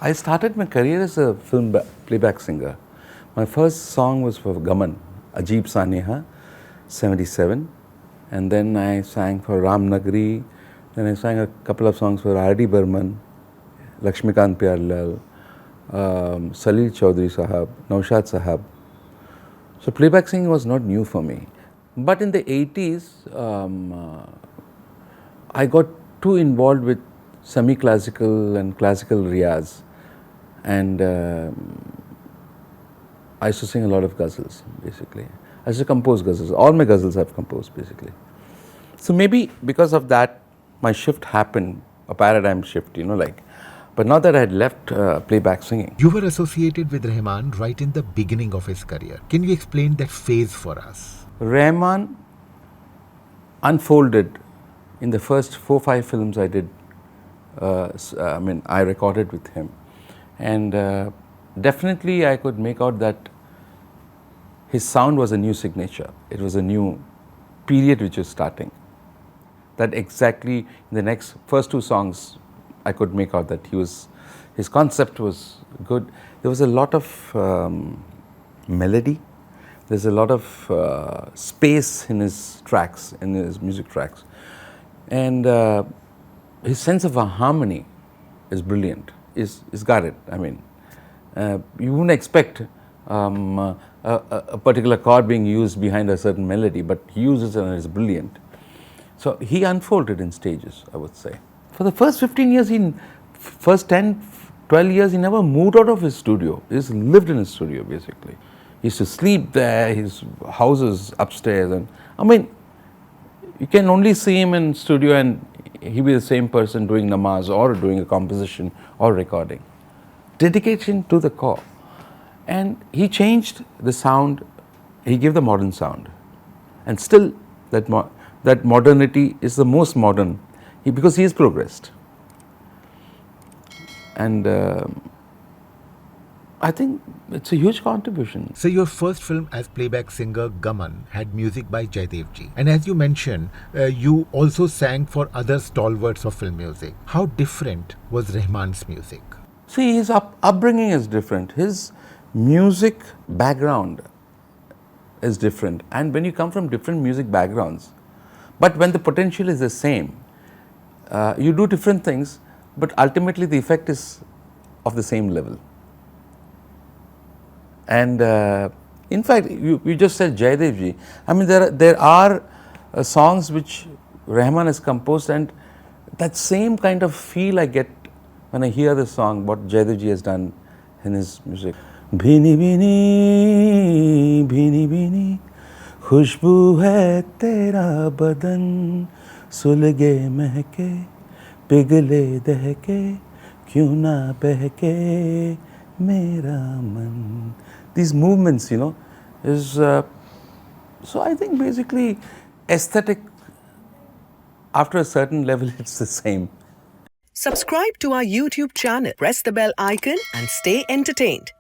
I started my career as a film playback singer. My first song was for Gaman, Ajeeb Saneha, 77. And then I sang for Ram Nagari. Then I sang a couple of songs for R.D. Burman, Lakshmikant Pyarlal, Salil Chaudhary Sahab, Naushad Sahab. So playback singing was not new for me. But in the 80s, I got too involved with semi-classical and classical riyaz. And I used to sing a lot of ghazals, basically. I used to compose ghazals. All my ghazals I've composed, basically. So maybe because of that, my shift happened, a paradigm shift, But now that I had left playback singing. You were associated with Rahman right in the beginning of his career. Can you explain that phase for us? Rahman unfolded in the first 4-5 films I did. I recorded with him. And definitely I could make out that his sound was a new signature. It was a new period which was starting. That exactly in the next first 2 songs, I could make out that his concept was good. There was a lot of melody. There's a lot of space in his tracks, in his music tracks. And his sense of a harmony is brilliant. He's got it. You wouldn't expect a particular chord being used behind a certain melody, but he uses it and it's brilliant. So he unfolded in stages, I would say. For the first 15 years, first 10, 12 years, he never moved out of his studio. He just lived in his studio, basically. He used to sleep there, his house is upstairs. And you can only see him in studio and he'll be the same person doing namaz or doing a composition or recording. Dedication to the core. And he changed the sound, he gave the modern sound. And still that modernity is the most modern because he has progressed. And I think it's a huge contribution. So your first film as playback singer, Gaman, had music by Jaydevji. And as you mentioned, you also sang for other stalwarts of film music. How different was Rahman's music? See, his upbringing is different. His music background is different. And when you come from different music backgrounds, but when the potential is the same, you do different things, but ultimately the effect is of the same level. And in fact, you just said Jaydevji. There are songs which Rahman has composed, and that same kind of feel I get when I hear the song, what Jaydevji has done in his music. Bhini bhini, bhini bhini, khushboo hai tera badan, sulge mehke, pigle dehke, kyun na behke, mera man. These movements, is so I think basically aesthetic, after a certain level, it's the same. Subscribe to our YouTube channel, press the bell icon and stay entertained.